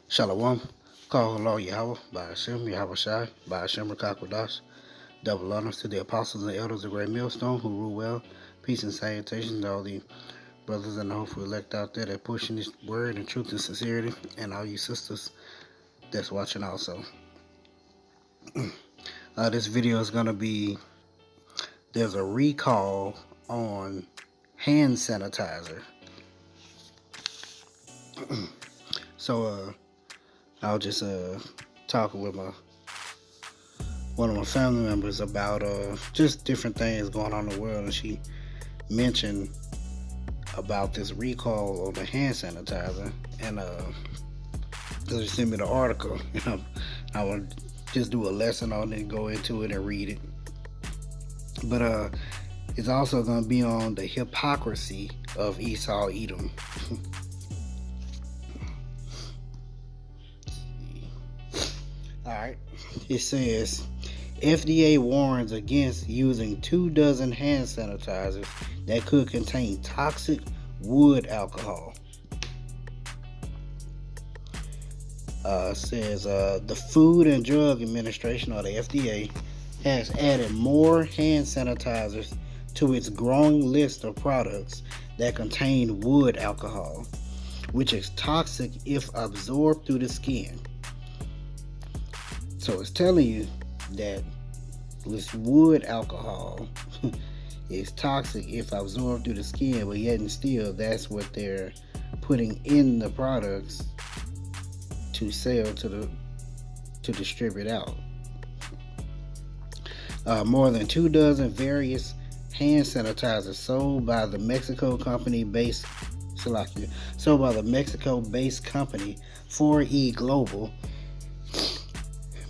Shalom. Call Allah Yahweh, by Hashem, Yahweh Shai, by Hashem Rakakwadash. Double honors to the apostles and elders of Great Millstone who rule well. Peace and salutations to all the brothers and the hopeful elect out there that pushing this word and truth and sincerity, and all you sisters that's watching also. This video is going to be, there's a recall on hand sanitizer. So, I was just talking with one of my family members about just different things going on in the world, and she mentioned about this recall on the hand sanitizer, and she sent me the article. I would just do a lesson on it, go into it and read it. But it's also going to be on the hypocrisy of Esau, Edom. Alright, it says, FDA warns against using 24 hand sanitizers that could contain toxic wood alcohol. Says the Food and Drug Administration, or the FDA, has added more hand sanitizers to its growing list of products that contain wood alcohol, which is toxic if absorbed through the skin. So it's telling you that this wood alcohol is toxic if absorbed through the skin, but yet and still that's what they're putting in the products to sell to distribute out. More than 24 various hand sanitizers sold by the Mexico-based company 4E Global,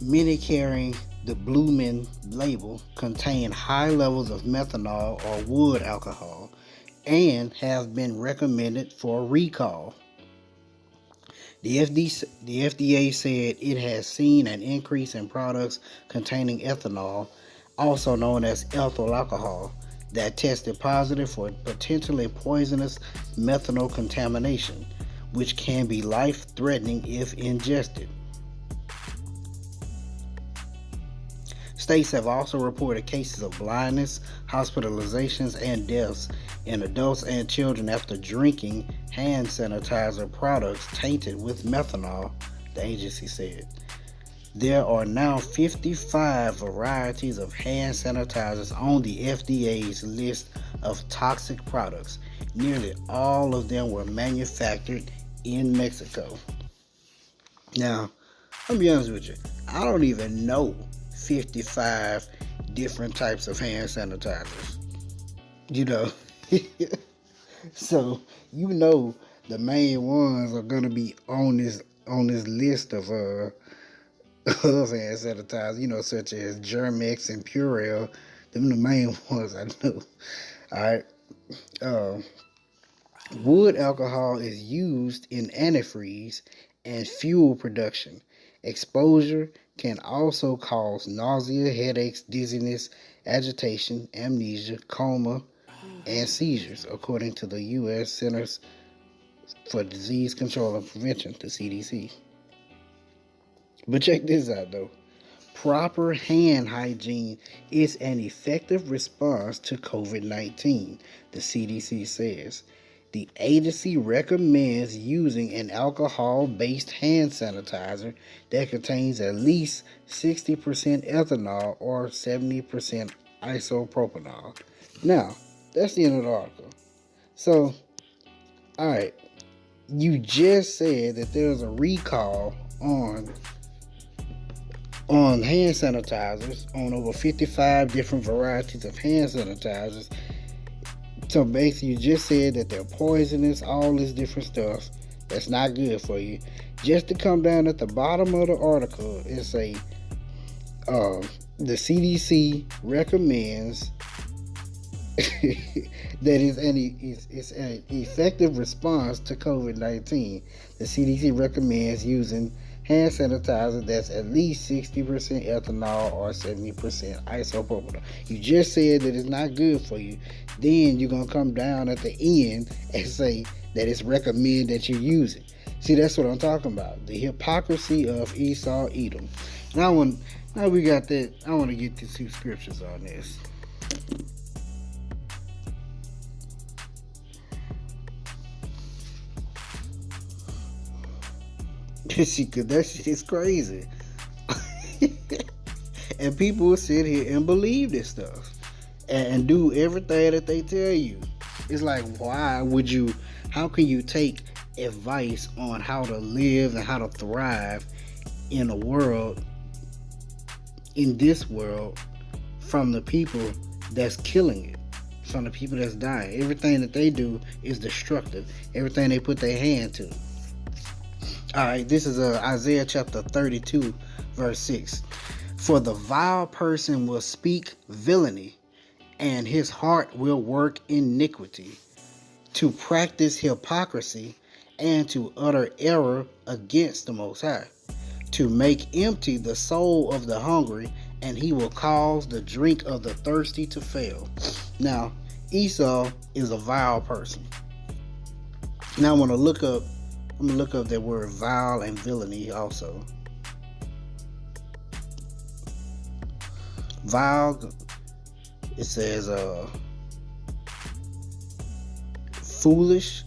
many carrying the Bloomin' label, contain high levels of methanol or wood alcohol and have been recommended for recall. The FDA said it has seen an increase in products containing ethanol, also known as ethyl alcohol, that tested positive for potentially poisonous methanol contamination, which can be life-threatening if ingested. States have also reported cases of blindness, hospitalizations, and deaths in adults and children after drinking hand sanitizer products tainted with methanol, the agency said. There are now 55 varieties of hand sanitizers on the FDA's list of toxic products. Nearly all of them were manufactured in Mexico. Now, I'll be honest with you, I don't even know 55 different types of hand sanitizers. So the main ones are gonna be on this list of hand sanitizers, such as Germex and Purell. Them the main ones I know. Alright. Wood alcohol is used in antifreeze and fuel production. Exposure can also cause nausea, headaches, dizziness, agitation, amnesia, coma, and seizures, according to the U.S. Centers for Disease Control and Prevention, the CDC. But check this out, though. Proper hand hygiene is an effective response to COVID-19, the CDC says. The agency recommends using an alcohol-based hand sanitizer that contains at least 60% ethanol or 70% isopropanol. Now, that's the end of the article. So, alright, you just said that there's a recall on hand sanitizers, on over 55 different varieties of hand sanitizers. So basically, you just said that they're poisonous, all this different stuff that's not good for you. Just to come down at the bottom of the article and say, the CDC recommends that it's an effective response to COVID-19. The CDC recommends using hand sanitizer that's at least 60% ethanol or 70% isopropyl. You just said that it's not good for you. Then you're going to come down at the end and say that it's recommended that you use it. See, that's what I'm talking about. The hypocrisy of Esau, Edom. Now we got that. I want to get the two scriptures on this. That shit is crazy. And people will sit here and believe this stuff and do everything that they tell you. It's like, how can you take advice on how to live and how to thrive in this world, from the people that's killing it, from the people that's dying? Everything that they do is destructive. Everything they put their hand to. Alright, this is Isaiah chapter 32, verse 6. For the vile person will speak villainy, and his heart will work iniquity, to practice hypocrisy, and to utter error against the Most High, to make empty the soul of the hungry, and he will cause the drink of the thirsty to fail. Now, Esau is a vile person. Now I'm going to look up that word vile and villainy also. Vile, it says foolish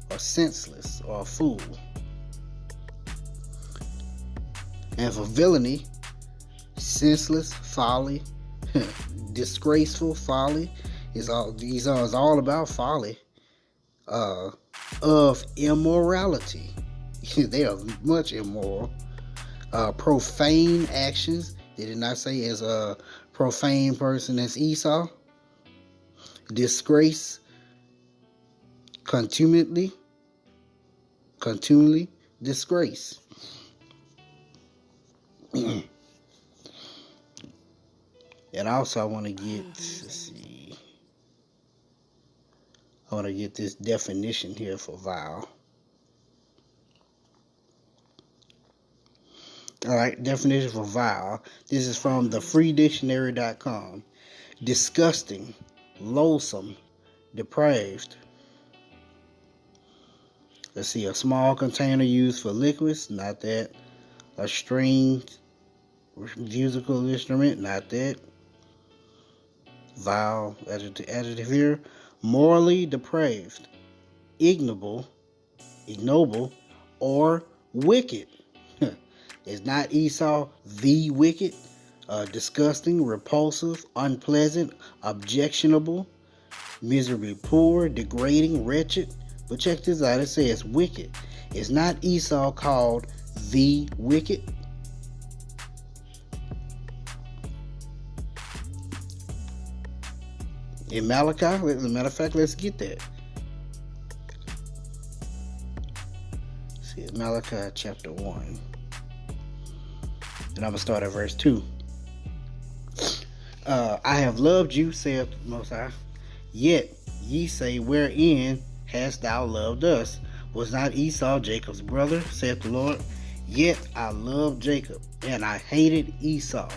or senseless or a fool. And for villainy, senseless, folly, disgraceful, folly is all about folly. Of immorality. They are much immoral. Profane actions. Did it not say as a profane person as Esau? Disgrace. Continually disgrace. And also I want to get this definition here for vile. Alright, definition for vile. This is from the freedictionary.com. Disgusting, loathsome, depraved. Let's see, a small container used for liquids, not that. A stringed musical instrument, not that. Vile, adjective here. Morally depraved, ignoble, or wicked. Is not Esau the wicked? Disgusting, repulsive, unpleasant, objectionable, miserably poor, degrading, wretched. But check this out, it says wicked. Is not Esau called the wicked? In Malachi, as a matter of fact, let's get that. See, Malachi chapter 1. And I'm going to start at verse 2. I have loved you, saith Most High. Yet ye say, wherein hast thou loved us? Was not Esau Jacob's brother, saith the Lord? Yet I loved Jacob, and I hated Esau,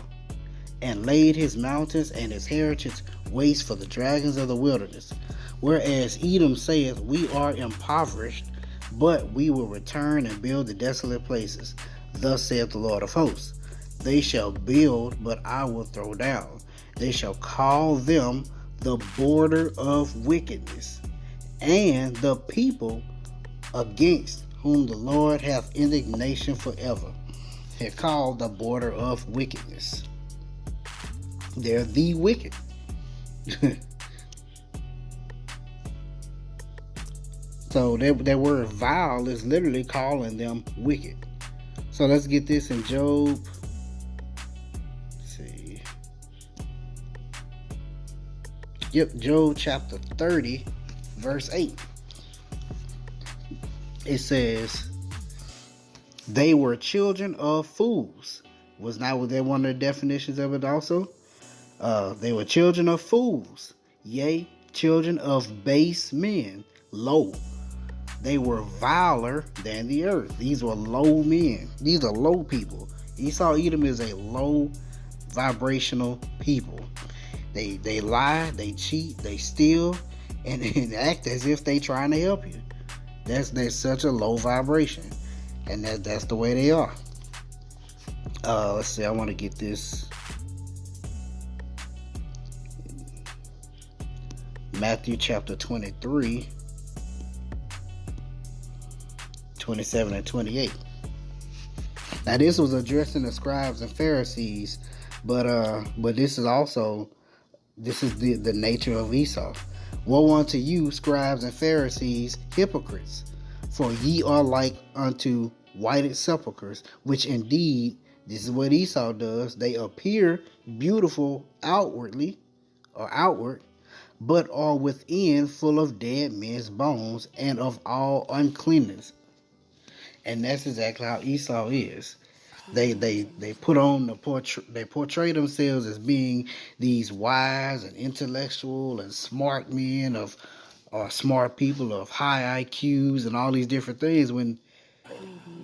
and laid his mountains and his heritage waste for the dragons of the wilderness. Whereas Edom saith, we are impoverished, but we will return and build the desolate places. Thus saith the Lord of hosts. They shall build, but I will throw down. They shall call them the border of wickedness, and the people against whom the Lord hath indignation forever. They're called the border of wickedness. They're the wicked. So that word vile is literally calling them wicked. So let's get this in Job. Let's see. Yep, Job chapter 30, verse 8. It says, they were children of fools. Was that one of the definitions of it also? They were children of fools, yea, children of base men, low. They were viler than the earth. These were low men. These are low people. Esau, Edom is a low vibrational people. They lie, they cheat, they steal, and act as if they trying to help you. That's such a low vibration. And that's the way they are. Let's see, I want to get this. Matthew chapter 23, 27 and 28. Now this was addressing the scribes and Pharisees, but this is the nature of Esau. Woe unto you, scribes and Pharisees, hypocrites, for ye are like unto whited sepulchres, which indeed, this is what Esau does, they appear beautiful outwardly, or outward, but are within full of dead men's bones and of all uncleanness. And that's exactly how Esau is. They put on they portray themselves as being these wise and intellectual and smart men or smart people of high IQs and all these different things when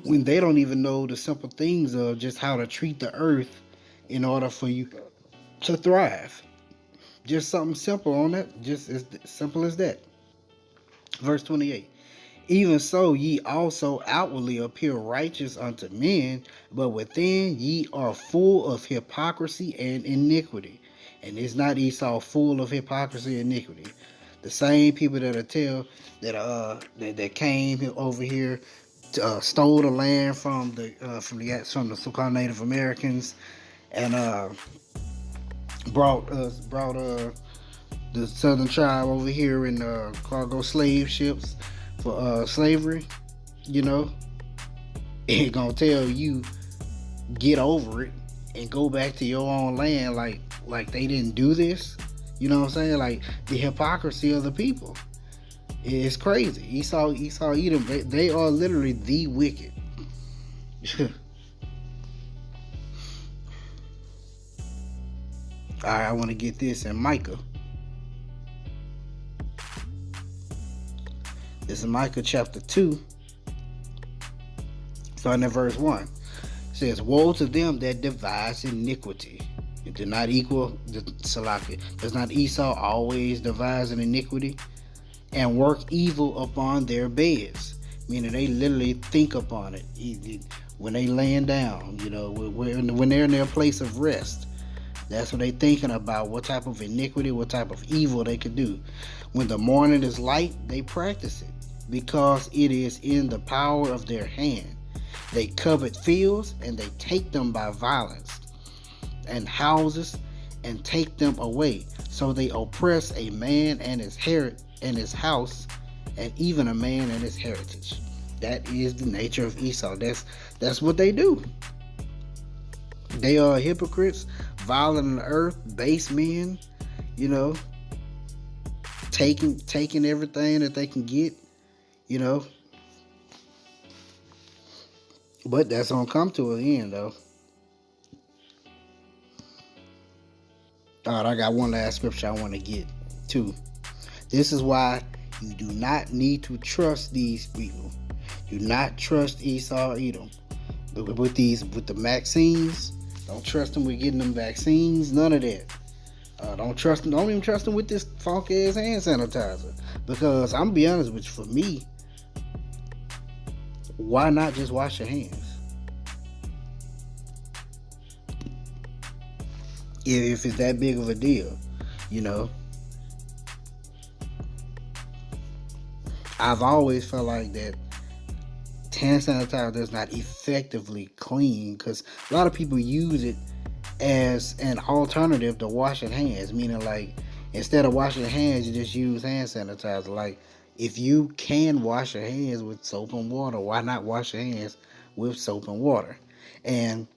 they don't even know the simple things of just how to treat the earth in order for you to thrive. Just something simple on that, just as simple as that. Verse 28. Even so, ye also outwardly appear righteous unto men, but within ye are full of hypocrisy and iniquity. And is not Esau full of hypocrisy and iniquity? The same people that that came over here, stole the land from the so-called Native Americans, and brought the Southern tribe over here in cargo slave ships for slavery, it gonna tell you get over it and go back to your own land like they didn't do this. You know what I'm saying? Like the hypocrisy of the people is crazy. Esau, Edom, they are literally the wicked. Alright, I want to get this in Micah. This is Micah chapter 2, starting at verse 1. It says, woe to them that devise iniquity. It did not equal the Salaki. Does not Esau always devise an iniquity? And work evil upon their beds. Meaning they literally think upon it. When they laying down, when they're in their place of rest. That's what they thinking about, what type of iniquity, what type of evil they could do. When the morning is light, they practice it, because it is in the power of their hand. They covet fields, and they take them by violence, and houses, and take them away. So they oppress a man and his house, and even a man and his heritage. That is the nature of Esau. That's what they do. They are hypocrites, violent on the earth, base men, taking everything that they can get, But that's gonna come to an end, though. Alright, I got one last scripture I want to get to. This is why you do not need to trust these people. Do not trust Esau, Edom. With the vaccines, don't trust them with getting them vaccines. None of that. Don't even trust them with this funky ass hand sanitizer. Because I'm gonna be honest with you, for me, why not just wash your hands? If it's that big of a deal, I've always felt like that hand sanitizer does not effectively clean, because a lot of people use it as an alternative to washing hands, meaning like instead of washing your hands, you just use hand sanitizer. Like, if you can wash your hands with soap and water, why not wash your hands with soap and water? And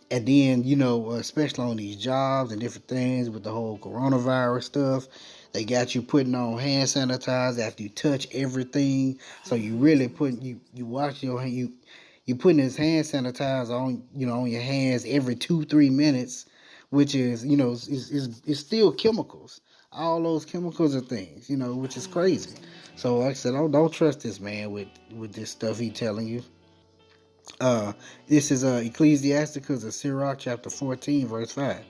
then, especially on these jobs and different things with the whole coronavirus stuff, they got you putting on hand sanitizer after you touch everything. So you really you wash your hand, you putting this hand sanitizer on, on your hands every 2-3 minutes, which is, it's still chemicals. All those chemicals are things, which is crazy. So like I said, don't trust this man with this stuff he telling you. This is Ecclesiasticus of Sirach chapter 14 verse 5.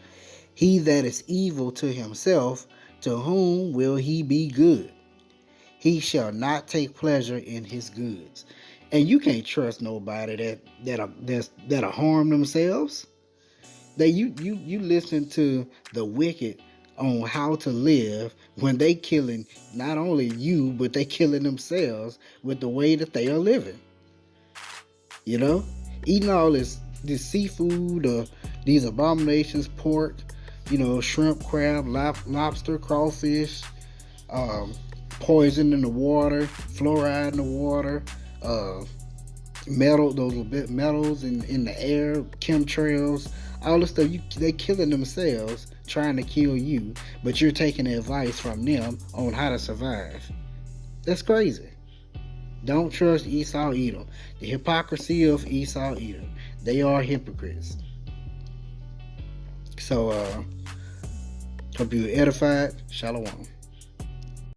He that is evil to himself, to whom will he be good? He shall not take pleasure in his goods. And you can't trust nobody that'll harm themselves. You listen to the wicked on how to live when they killing not only you, but they killing themselves with the way that they are living. You know, eating all this seafood, these abominations, pork, shrimp, crab, lobster, crawfish, um, poison in the water, fluoride in the water, uh, those metals in the air, chemtrails, all this stuff. They killing themselves trying to kill you, but you're taking advice from them on how to survive. That's crazy. Don't trust Esau, Edom. The hypocrisy of Esau, Edom. They are hypocrites. So, hope you're edified. Shalom.